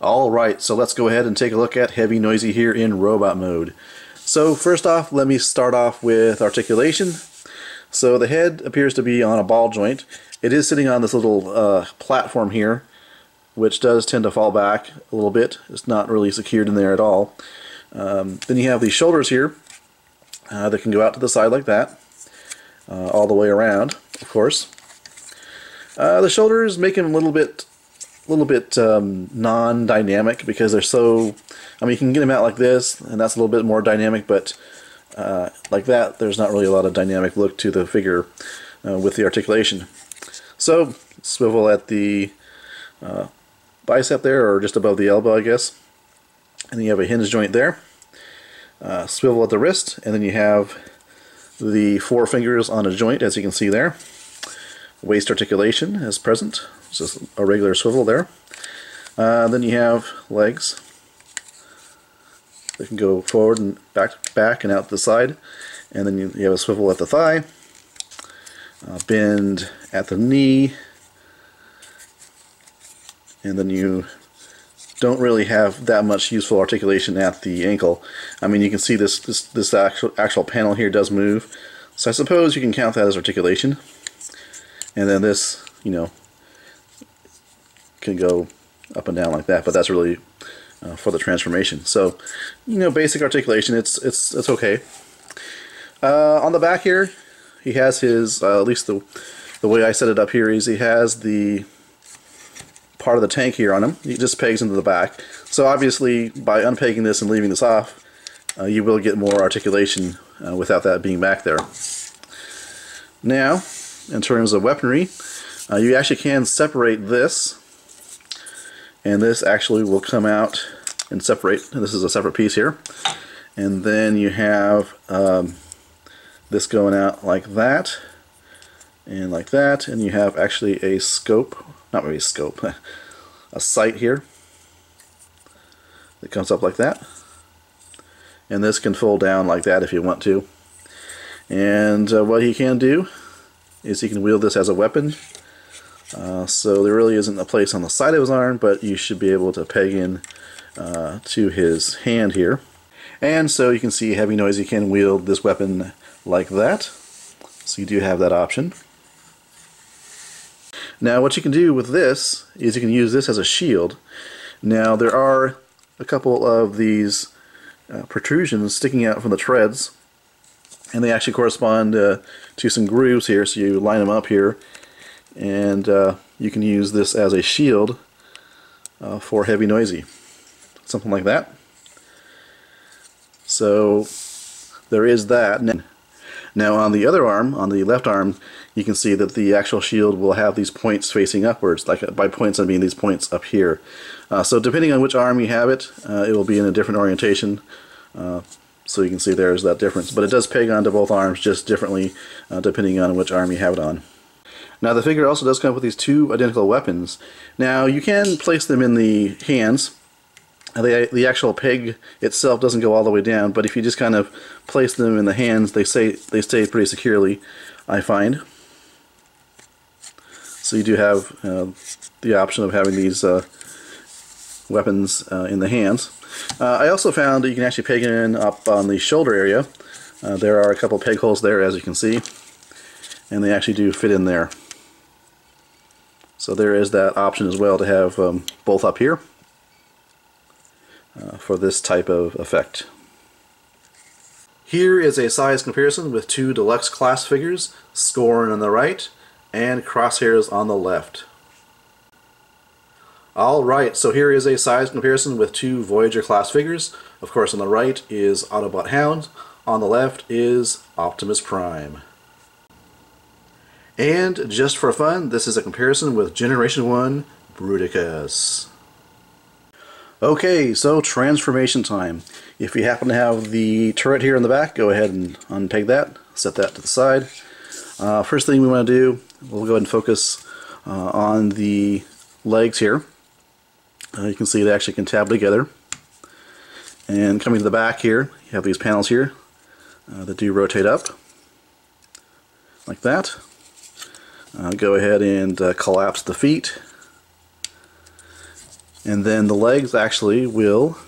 Alright, so let's go ahead and take a look at Heavy Noisy here in robot mode. So first off, let me start off with articulation. So the head appears to be on a ball joint. It is sitting on this little platform here, which does tend to fall back a little bit. It's not really secured in there at all. Then you have these shoulders here that can go out to the side like that, all the way around, of course. The shoulders make them a little bit non-dynamic because they're so, I mean, you can get them out like this and that's a little bit more dynamic, but like that there's not really a lot of dynamic look to the figure with the articulation. So swivel at the bicep there, or just above the elbow I guess, and then you have a hinge joint there. Swivel at the wrist, and then you have the 4 fingers on a joint, as you can see there. Waist articulation is present, just a regular swivel there. Then you have legs. They can go forward and back and out to the side, and then you have a swivel at the thigh, bend at the knee, and then you don't really have that much useful articulation at the ankle. I mean, you can see this actual panel here does move, so I suppose you can count that as articulation. And then this, you know, can go up and down like that, but that's really for the transformation. So, you know, basic articulation, it's okay. On the back here, he has his, at least the way I set it up here is he has the part of the tank here on him. He just pegs into the back. So obviously, by unpegging this and leaving this off, you will get more articulation without that being back there. Now, in terms of weaponry, you actually can separate this, and this actually will come out and separate. This is a separate piece here, and then you have this going out like that and like that, and you have actually a scope, not really a scope, a sight here that comes up like that, and this can fold down like that if you want to. And what he can do is he can wield this as a weapon. So there really isn't a place on the side of his arm, but you should be able to peg in to his hand here. And so you can see Heavy Noisy can wield this weapon like that. So you do have that option. Now what you can do with this is you can use this as a shield. Now there are a couple of these protrusions sticking out from the treads, and they actually correspond to some grooves here, so you line them up here, and you can use this as a shield for Heavy Noisy, something like that. So there is that. Now on the other arm, on the left arm, you can see that the actual shield will have these points facing upwards. Like, by points I mean these points up here. So depending on which arm you have it, it will be in a different orientation. So you can see there's that difference. But it does peg onto both arms just differently depending on which arm you have it on. Now the figure also does come with these 2 identical weapons. Now you can place them in the hands. The actual peg itself doesn't go all the way down, but if you just kind of place them in the hands, they stay pretty securely, I find. So you do have the option of having these weapons in the hands. I also found that you can actually peg it in up on the shoulder area. There are a couple peg holes there, as you can see, and they actually do fit in there. So there is that option as well to have both up here for this type of effect. Here is a size comparison with 2 deluxe class figures, Scorn on the right and Crosshairs on the left. Alright, so here is a size comparison with 2 Voyager class figures. Of course, on the right is Autobot Hound, on the left is Optimus Prime. And just for fun, this is a comparison with Generation 1 Bruticus. Okay, so transformation time. If you happen to have the turret here in the back, go ahead and unpeg that, set that to the side. First thing we want to do, we'll go ahead and focus on the legs here. You can see they actually can tab together. And coming to the back here, you have these panels here that do rotate up, like that. Go ahead and collapse the feet. And then the legs actually will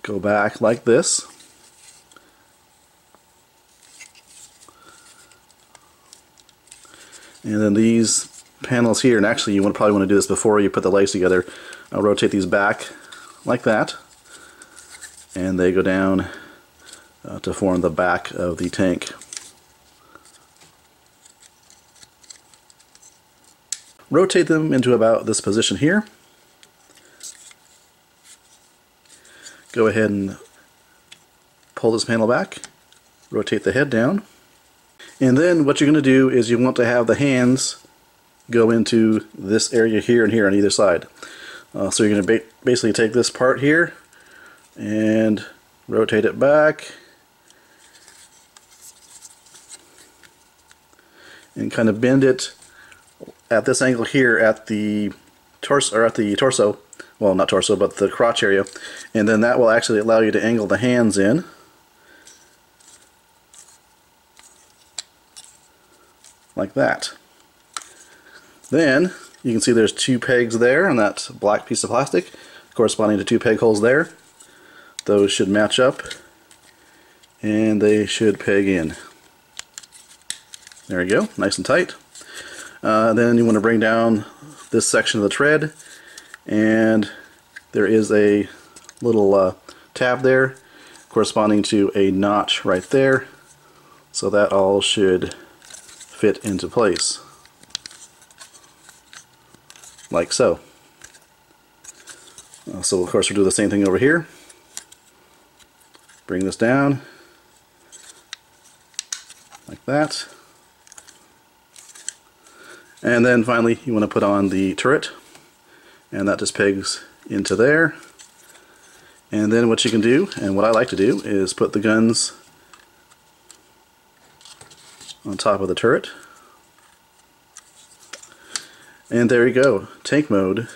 go back like this. And then these panels here, and actually you probably want to do this before you put the legs together, I'll rotate these back like that, and they go down to form the back of the tank. Rotate them into about this position here. Go ahead and pull this panel back, rotate the head down, and then what you're going to do is you want to have the hands go into this area here and here on either side. So you're going to basically take this part here and rotate it back and kind of bend it at this angle here at the torso, well, not torso, but the crotch area, and then that will actually allow you to angle the hands in. Like that. Then you can see there's 2 pegs there on that black piece of plastic corresponding to 2 peg holes there. Those should match up and they should peg in. There you go, nice and tight. Then you want to bring down this section of the tread, and there is a little tab there corresponding to a notch right there, so that all should fit into place like so. So of course we'll do the same thing over here. Bring this down like that. And then finally you want to put on the turret, and that just pegs into there. And then what you can do, and what I like to do, is put the guns on top of the turret. And there you go, tank mode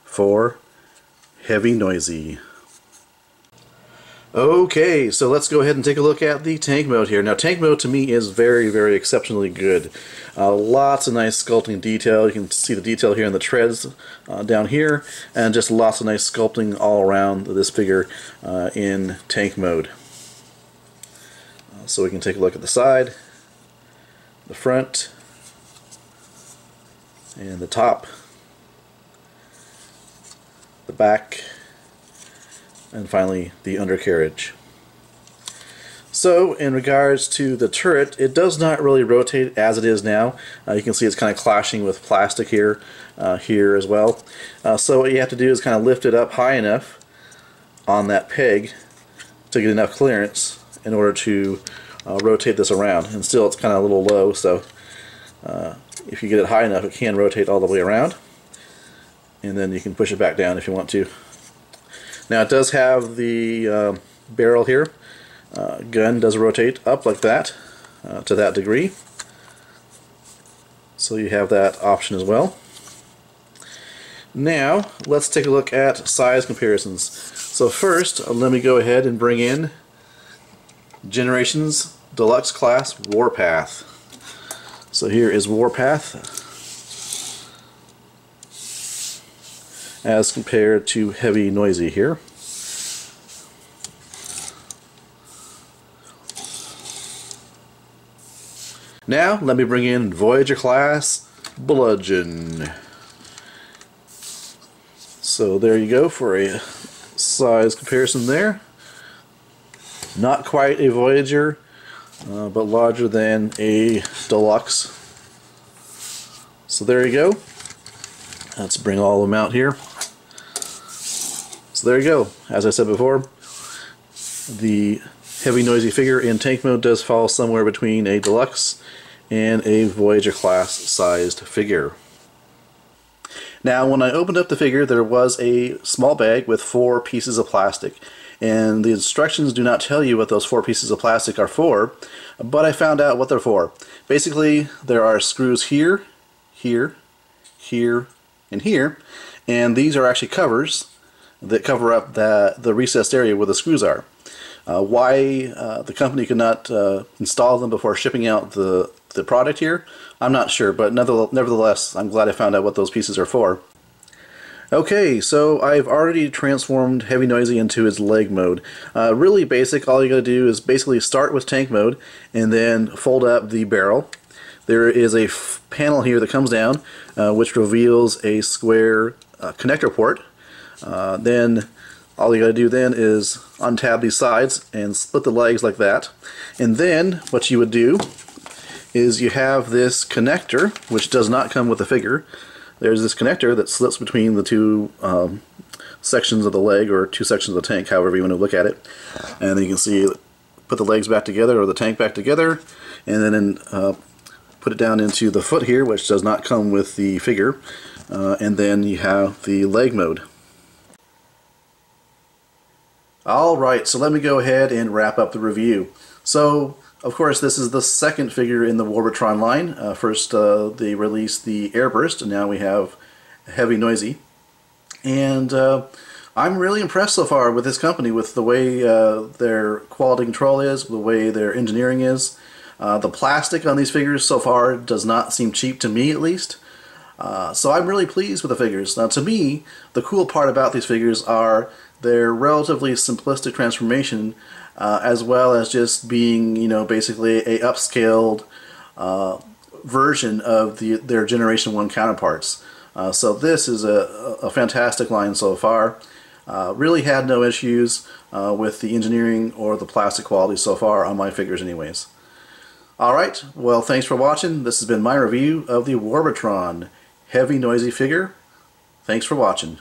for heavy noisy. Okay, so let's go ahead and take a look at the tank mode here. Now tank mode to me is very, very exceptionally good. Lots of nice sculpting detail. You can see the detail here in the treads down here, and just lots of nice sculpting all around this figure in tank mode. So we can take a look at the side, the front, and the top, the back, and finally the undercarriage. So in regards to the turret, it does not really rotate as it is now. You can see it's kind of clashing with plastic here, here as well. So what you have to do is kind of lift it up high enough on that peg to get enough clearance in order to rotate this around. And still it's kind of a little low, so if you get it high enough it can rotate all the way around, and then you can push it back down if you want to. Now it does have the barrel here. Gun does rotate up like that to that degree, so you have that option as well. Now let's take a look at size comparisons. So first let me go ahead and bring in Generations Deluxe Class Warpath. So here is Warpath as compared to Heavy Noisy here. Now let me bring in Voyager Class Bludgeon. So there you go for a size comparison there. Not quite a Voyager, but larger than a Deluxe. So there you go. Let's bring all of them out here. So there you go. As I said before, the Heavy Noisy figure in tank mode does fall somewhere between a Deluxe and a Voyager class sized figure. Now when I opened up the figure, there was a small bag with 4 pieces of plastic, and the instructions do not tell you what those 4 pieces of plastic are for, but I found out what they're for. Basically there are screws here, here, here, and here, and these are actually covers that cover up the recessed area where the screws are. Why the company could not install them before shipping out the product here, I'm not sure, but nevertheless I'm glad I found out what those pieces are for. Okay, so I've already transformed Heavy Noisy into his leg mode. Really basic, all you gotta do is basically start with tank mode and then fold up the barrel. There is a panel here that comes down which reveals a square connector port. Then all you gotta do then is untab these sides and split the legs like that. And then what you would do is you have this connector, which does not come with the figure. There's this connector that slips between the two sections of the leg, or two sections of the tank, however you want to look at it. And then you can see, put the legs back together or the tank back together, and then put it down into the foot here, which does not come with the figure. And then you have the leg mode. Alright, so let me go ahead and wrap up the review. So, of course, this is the second figure in the Warbotron line. First, they released the Airburst, and now we have Heavy Noisy. And I'm really impressed so far with this company, with the way their quality control is, the way their engineering is. The plastic on these figures so far does not seem cheap, to me at least. So I'm really pleased with the figures. Now, to me, the cool part about these figures are their relatively simplistic transformation, as well as just being, you know, basically a upscaled version of their Generation 1 counterparts. So this is a fantastic line so far. Really had no issues with the engineering or the plastic quality so far on my figures anyways. Alright, well, thanks for watching. This has been my review of the Warbotron Heavy Noisy figure. Thanks for watching.